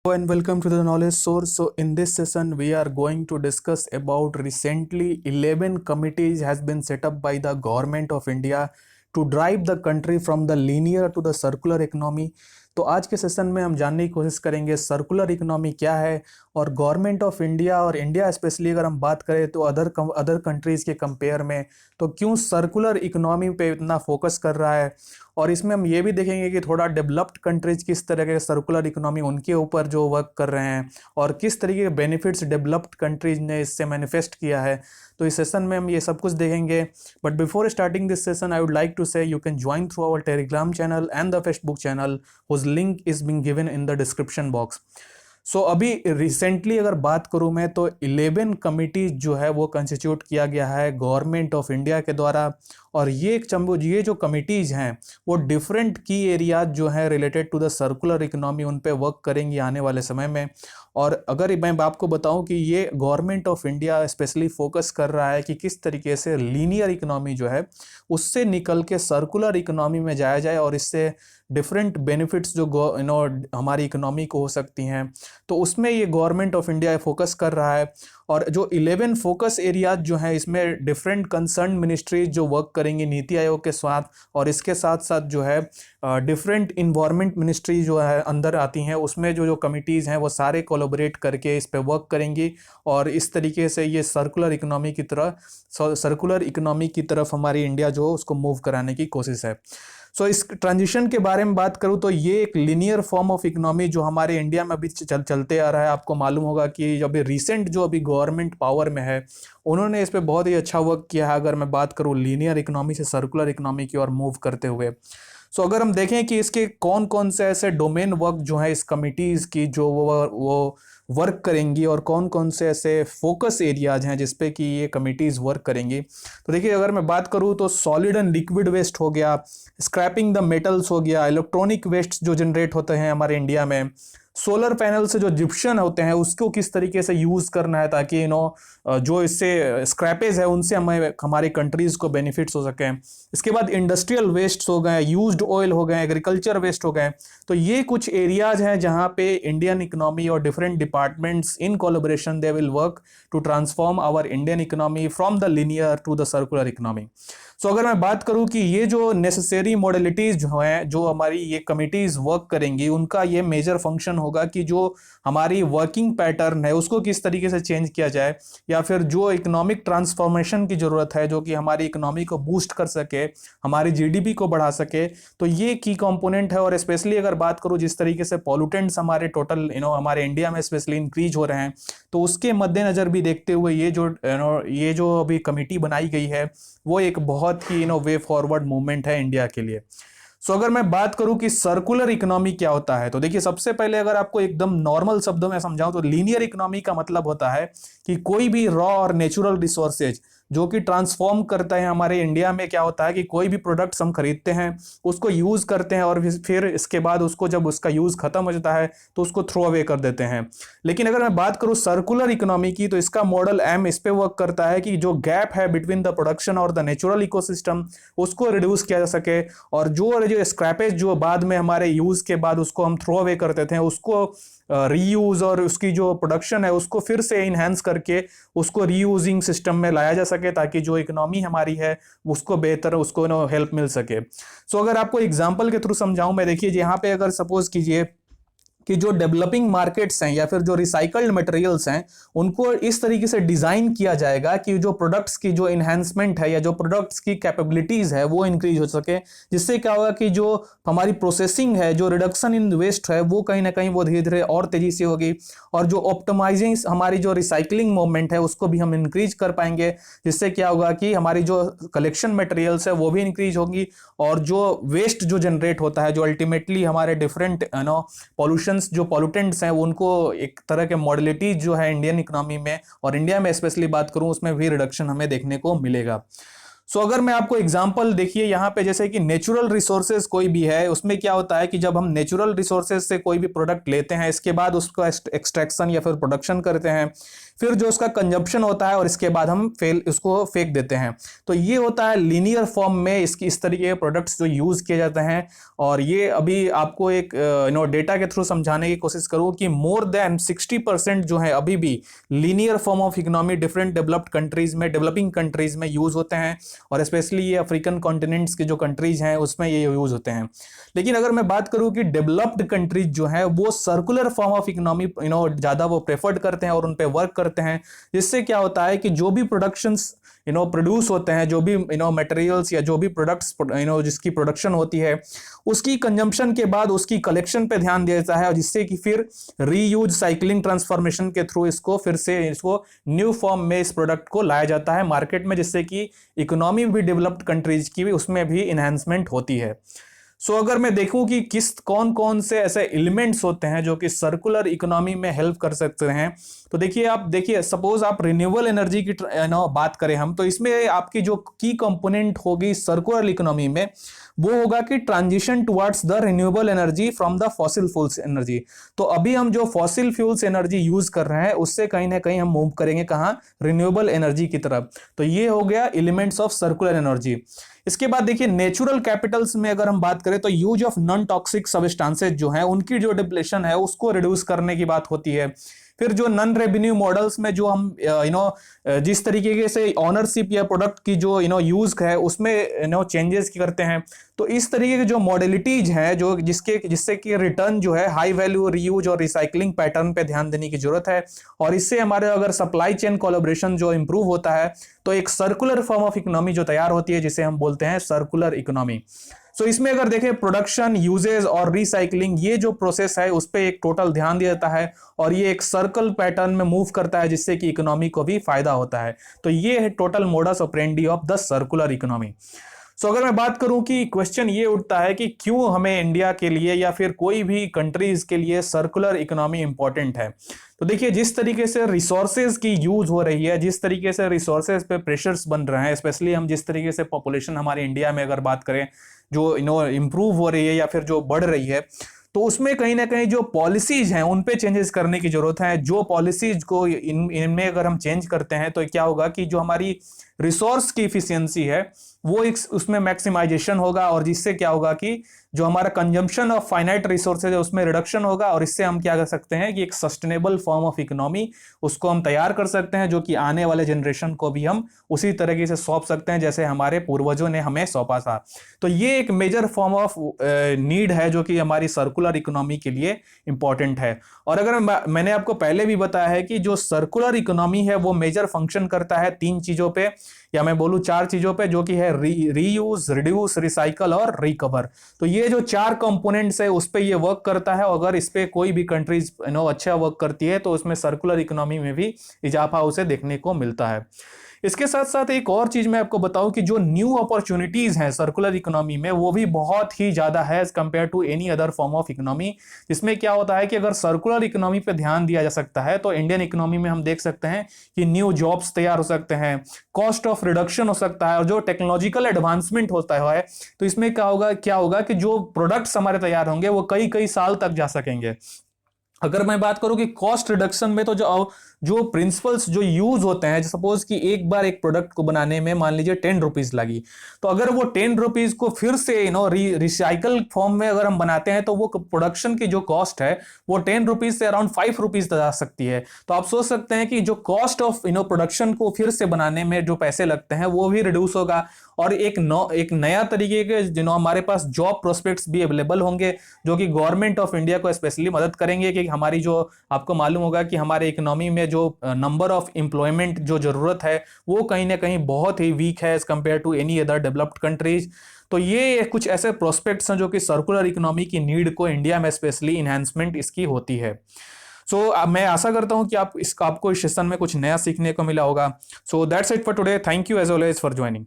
Hello and welcome to the knowledge source. So in this session we are going to discuss about recently 11 committees has been set up by the government of India to drive the country from the linear to the circular economy. तो आज के session में हम जानने की कोशिश करेंगे circular economy क्या है और गवर्नमेंट ऑफ इंडिया और इंडिया स्पेशली अगर हम बात करें तो अदर कंट्रीज़ के कंपेयर में तो क्यों सर्कुलर इकोनॉमी पे इतना फोकस कर रहा है। और इसमें हम ये भी देखेंगे कि थोड़ा डेवलप्ड कंट्रीज किस तरह के सर्कुलर इकोनॉमी उनके ऊपर जो वर्क कर रहे हैं और किस तरीके के बेनिफिट्स डेवलप्ड कंट्रीज ने इससे मैनिफेस्ट किया है। तो इस सेशन में हम ये सब कुछ देखेंगे। But before starting this session I would like to say you can join through our Telegram channel and the Facebook channel whose link is being given in the description box. So अभी recently अगर बात करूं मैं तो 11 committees जो है वो constitute किया गया है गवर्नमेंट ऑफ इंडिया के द्वारा। और ये जो कमिटीज हैं वो डिफरेंट की एरियाज जो है related to the circular economy उन पे वर्क करेंगी आने वाले समय में। और अगर मैं आपको बताऊं कि ये government of India specially focus कर रहा है कि किस तरीके से लीनियर इकोनॉमी जो है उससे निकल के सर्कुलर इकोनॉमी में जाया जाए और इससे डिफरेंट बेनिफिट्स जो हमारी इकोनॉमी को हो सकती हैं, तो उसमें ये गवर्नमेंट ऑफ इंडिया फोकस कर रहा है। और जो 11 फोकस एरियाज जो हैं इसमें डिफरेंट कंसर्न मिनिस्ट्रीज जो वर्क करेंगी नीति आयोग के साथ, और इसके साथ साथ जो है डिफरेंट इन्वायरमेंट मिनिस्ट्री जो है अंदर आती हैं, उसमें जो कमिटीज़ हैं वो सारे कोलैबोरेट करके इस पे वर्क करेंगी और इस तरीके से ये सर्कुलर इकोनॉमी की तरफ हमारी इंडिया जो उसको मूव कराने की कोशिश है। सो इस ट्रांजिशन के बारे में बात करूं तो ये एक लीनियर फॉर्म ऑफ इकोनॉमी जो हमारे इंडिया में अभी चलते आ रहा है। आपको मालूम होगा कि अभी रिसेंट जो अभी गवर्नमेंट पावर में है उन्होंने इस पे बहुत ही अच्छा वर्क किया है। अगर मैं बात करूं लीनियर इकोनॉमी से सर्कुलर इकोनॉमी की ओर मूव करते हुए, सो अगर हम देखें कि इसके कौन कौन से ऐसे डोमेन वर्क जो है इस कमिटीज़ की जो वो वर्क करेंगी और कौन कौन से ऐसे फोकस एरियाज हैं जिसपे कि ये कमिटीज़ वर्क करेंगी, तो देखिए अगर मैं बात करूँ तो सॉलिड एंड लिक्विड वेस्ट हो गया, स्क्रैपिंग द मेटल्स हो गया, इलेक्ट्रॉनिक वेस्ट जो जनरेट होते हैं हमारे इंडिया में, सोलर पैनल से जो जिप्शन होते हैं उसको किस तरीके से यूज़ करना है ताकि जो इससे स्क्रैपेज है उनसे हमारी कंट्रीज़ को बेनिफिट्स हो सकें। इसके बाद इंडस्ट्रियल वेस्ट हो गए, यूज्ड ऑयल हो गए, एग्रीकल्चर वेस्ट हो गए। तो ये कुछ एरियाज हैं जहां पे इंडियन इकोनॉमी और different departments in collaboration they will work to transform our Indian economy from the linear to the circular economy. So अगर मैं बात करूं कि ये जो नेसेसरी मॉडलिटीज जो हैं जो हमारी ये कमिटीज वर्क करेंगी उनका ये मेजर फंक्शन होगा कि जो हमारी वर्किंग पैटर्न है उसको किस तरीके से चेंज किया जाए, या फिर जो इकोनॉमिक ट्रांसफॉर्मेशन की ज़रूरत है जो कि हमारी इकोनॉमी को बूस्ट कर सके, हमारी जीडीपी को बढ़ा सके, तो ये की कंपोनेंट है। और स्पेशली अगर बात करूं जिस तरीके से पॉल्यूटेंट्स हमारे टोटल हमारे इंडिया में स्पेशली इंक्रीज हो रहे हैं, तो उसके मद्देनज़र भी देखते हुए ये जो अभी कमिटी बनाई गई है वो एक बहुत ही वे फॉरवर्ड मूवमेंट है इंडिया के लिए। सो अगर मैं बात करूं कि सर्कुलर इकोनॉमी क्या होता है, तो देखिए सबसे पहले अगर आपको एकदम नॉर्मल शब्दों में समझाऊं तो लीनियर इकोनॉमी का मतलब होता है कि कोई भी रॉ और नेचुरल रिसोर्सेज जो कि ट्रांसफॉर्म करता है। हमारे इंडिया में क्या होता है कि कोई भी प्रोडक्ट्स हम खरीदते हैं उसको यूज़ करते हैं और फिर इसके बाद उसको जब उसका यूज़ खत्म हो जाता है तो उसको थ्रो अवे कर देते हैं। लेकिन अगर मैं बात करूं सर्कुलर इकोनॉमी की तो इसका मॉडल एम इस पे वर्क करता है कि जो गैप है बिटवीन द प्रोडक्शन और द नेचुरल इकोसिस्टम उसको रिड्यूस किया जा सके, और जो स्क्रैपेज जो बाद में हमारे यूज़ के बाद उसको हम थ्रो अवे कर देते हैं उसको रीयूज और उसकी जो प्रोडक्शन है उसको फिर से इन्हेंस करके उसको रीयूजिंग सिस्टम में लाया जा सके ताकि जो इकोनॉमी हमारी है उसको बेहतर उसको हेल्प मिल सके। सो अगर आपको एग्जांपल के थ्रू समझाऊं मैं, देखिए यहाँ पे अगर सपोज कीजिए कि जो डेवलपिंग मार्केट्स हैं या फिर जो रिसाइकल्ड मटेरियल्स हैं उनको इस तरीके से डिज़ाइन किया जाएगा कि जो प्रोडक्ट्स की जो इन्हेंसमेंट है या जो प्रोडक्ट्स की कैपेबिलिटीज़ है वो इंक्रीज हो सके, जिससे क्या होगा कि जो हमारी प्रोसेसिंग है, जो रिडक्शन इन वेस्ट है वो कहीं ना कहीं वो धीरे धीरे और तेज़ी से होगी, और जो ऑप्टिमाइजिंग हमारी जो रिसाइकलिंग मूवमेंट है उसको भी हम इंक्रीज कर पाएंगे, जिससे क्या होगा कि हमारी जो कलेक्शन मटेरियल्स है वो भी इंक्रीज होगी, और जो वेस्ट जो जनरेट होता है जो अल्टीमेटली हमारे डिफरेंट पॉल्यूशन जो पॉल्यूटेंट्स हैं उनको एक तरह के मॉडलिटी जो है इंडियन इकोनॉमी में और इंडिया में स्पेशली बात करूं उसमें भी रिडक्शन हमें देखने को मिलेगा। सो अगर मैं आपको एग्जांपल देखिए यहाँ पे, जैसे कि नेचुरल रिसोर्सेज कोई भी है, उसमें क्या होता है कि जब हम नेचुरल रिसोर्सेज से कोई भी प्रोडक्ट लेते हैं, इसके बाद उसको एक्सट्रैक्शन या फिर प्रोडक्शन करते हैं, फिर जो उसका कंजप्शन होता है और इसके बाद हम उसको फेंक देते हैं, तो ये होता है लीनियर फॉर्म में इसकी इस तरीके के प्रोडक्ट्स जो यूज किए जाते हैं। और ये अभी आपको एक डेटा के थ्रू समझाने की कोशिश करूँ कि मोर देन 60% जो है अभी भी linear form of economy different developed countries में, डेवलपिंग कंट्रीज में यूज होते हैं, और स्पेशली ये अफ्रीकन कॉन्टिनेंट्स के जो कंट्रीज हैं उसमें ये यूज होते हैं। लेकिन अगर मैं बात करूं कि डेवलप्ड कंट्रीज जो है वो सर्कुलर फॉर्म ऑफ इकोनॉमी ज्यादा वो प्रेफर्ड करते हैं और उन पे वर्क करते हैं, जिससे क्या होता है कि जो भी प्रोडक्शंस प्रोड्यूस होते हैं, जो भी मटेरियल्स या जो भी प्रोडक्ट्स जिसकी प्रोडक्शन होती है, उसकी कंजम्पशन के बाद उसकी कलेक्शन पे ध्यान दिया जाता है, और जिससे कि फिर रीयूज साइक्लिंग ट्रांसफॉर्मेशन के थ्रू इसको फिर से इसको न्यू फॉर्म में इस प्रोडक्ट को लाया जाता है मार्केट में, जिससे कि इकोनॉमी भी डेवलप्ड कंट्रीज की भी उसमें भी इन्हांसमेंट होती है। सो अगर मैं देखूं कि किस कौन कौन से ऐसे एलिमेंट्स होते हैं जो कि सर्कुलर इकोनॉमी में हेल्प कर सकते हैं, तो देखिए आप देखिए, सपोज आप रिन्यूएबल एनर्जी की बात करें हम, तो इसमें आपकी जो की कंपोनेंट होगी सर्कुलर इकोनॉमी में वो होगा कि transition towards the renewable energy from the fossil fuels energy. तो अभी हम जो फॉसिल फ्यूल्स एनर्जी यूज कर रहे हैं उससे कहीं ना कहीं हम मूव करेंगे कहाँ, रिन्यूएबल एनर्जी की तरफ। तो ये हो गया एलिमेंट्स ऑफ सर्कुलर एनर्जी। इसके बाद देखिए नेचुरल कैपिटल्स में अगर हम बात करें तो use of non toxic substances जो है उनकी जो डिप्लेशन है उसको रिड्यूस करने की बात होती है। फिर जो नॉन रेवेन्यू मॉडल्स में जो हम जिस तरीके से ऑनरशिप या प्रोडक्ट की जो यूज है उसमें चेंजेस करते हैं, तो इस तरीके के जो मॉडलिटीज हैं जो जिससे कि रिटर्न जो है हाई वैल्यू रीयूज और रिसाइकलिंग पैटर्न पे ध्यान देने की जरूरत है, और इससे हमारे अगर सप्लाई चेन कोलैबोरेशन जो इंप्रूव होता है तो एक सर्कुलर फॉर्म ऑफ इकोनॉमी जो तैयार होती है जिसे हम बोलते हैं सर्कुलर इकोनॉमी। सो इसमें अगर देखें प्रोडक्शन, यूजेज और रिसाइकलिंग, ये जो प्रोसेस है उस पर एक टोटल ध्यान दिया जाता है और ये एक सर्कल पैटर्न में मूव करता है जिससे कि इकोनॉमी को भी फायदा होता है। तो ये है total modus operandi of the circular economy. So अगर मैं बात करूं कि क्वेश्चन ये उठता है कि क्यों हमें इंडिया के लिए या फिर कोई भी कंट्रीज के लिए सर्कुलर इकोनॉमी इंपॉर्टेंट है, तो देखिए जिस तरीके से रिसोर्सेज की यूज हो रही है, जिस तरीके से रिसोर्सेज पे प्रेशर्स बन रहे हैं, स्पेशली हम जिस तरीके से पॉपुलेशन हमारे इंडिया में अगर बात करें जो इंप्रूव हो रही है या फिर जो बढ़ रही है, तो उसमें कहीं ना कहीं जो पॉलिसीज हैं उन पे चेंजेस करने की जरूरत है। जो पॉलिसीज को इनमें अगर हम चेंज करते हैं तो क्या होगा कि जो हमारी रिसोर्स की इफिशियंसी है वो एक उसमें मैक्सिमाइजेशन होगा, और जिससे क्या होगा कि जो हमारा कंजम्पशन ऑफ फाइनाइट रिसोर्सेज है उसमें रिडक्शन होगा, और इससे हम क्या कर सकते हैं कि एक सस्टेनेबल फॉर्म ऑफ इकोनॉमी उसको हम तैयार कर सकते हैं, जो कि आने वाले जनरेशन को भी हम उसी तरीके से सौंप सकते हैं जैसे हमारे पूर्वजों ने हमें सौंपा था। तो ये एक मेजर फॉर्म ऑफ नीड है जो कि हमारी सर्कुलर इकोनॉमी के लिए इंपॉर्टेंट है। और अगर मैंने आपको पहले भी बताया है कि जो सर्कुलर इकोनॉमी है वो मेजर फंक्शन करता है 3 चीजों पे, या मैं बोलूं 4 चीजों पे, जो कि है रीयूज, रिड्यूस, रिसाइकल और रिकवर। तो ये जो 4 कंपोनेंट्स है उस पे ये वर्क करता है, अगर इस पे कोई भी कंट्रीज अच्छा वर्क करती है तो उसमें सर्कुलर इकोनॉमी में भी इजाफा उसे देखने को मिलता है। इसके साथ साथ एक और चीज मैं आपको बताऊं कि जो न्यू अपॉर्चुनिटीज हैं सर्कुलर इकोनॉमी में वो भी बहुत ही ज्यादा है as compare to any other form of economy. जिसमें क्या होता है कि अगर सर्कुलर इकोनॉमी पे ध्यान दिया जा सकता है तो इंडियन इकोनॉमी में हम देख सकते हैं कि न्यू जॉब्स तैयार हो सकते हैं, कॉस्ट ऑफ रिडक्शन हो सकता है, और जो टेक्नोलॉजिकल एडवांसमेंट होता है तो इसमें क्या होगा कि जो प्रोडक्ट्स हमारे तैयार होंगे वो कई कई साल तक जा सकेंगे। अगर मैं बात करूं कि कॉस्ट रिडक्शन में, तो जो प्रिंसिपल्स जो यूज होते हैं, सपोज कि एक बार एक प्रोडक्ट को बनाने में मान लीजिए 10 रुपीज लगी, तो अगर वो 10 रुपीज को फिर से रिसाइकल फॉर्म में अगर हम बनाते हैं तो वो प्रोडक्शन की जो कॉस्ट है वो 10 रुपीज से अराउंड 5 रुपीज तक जा सकती है। तो आप सोच सकते हैं कि जो कॉस्ट ऑफ प्रोडक्शन को फिर से बनाने में जो पैसे लगते हैं वो भी रिड्यूस होगा, और एक नया तरीके के हमारे पास जॉब प्रोस्पेक्ट्स भी अवेलेबल होंगे जो कि गवर्नमेंट ऑफ इंडिया को स्पेशली मदद करेंगे कि हमारी जो, आपको मालूम होगा कि हमारे इकोनॉमी में जो नंबर ऑफ एम्प्लॉयमेंट जो जरूरत है वो कहीं ना कहीं बहुत ही वीक है as compare to any other developed countries. तो ये कुछ ऐसे प्रोस्पेक्ट्स हैं जो कि सर्कुलर इकोनॉमी की नीड को इंडिया में स्पेशली इन्हांसमेंट इसकी होती है। सो मैं आशा करता हूं कि आपको इस सेशन में कुछ नया सीखने को मिला होगा। So that's it for today. Thank you as always for joining.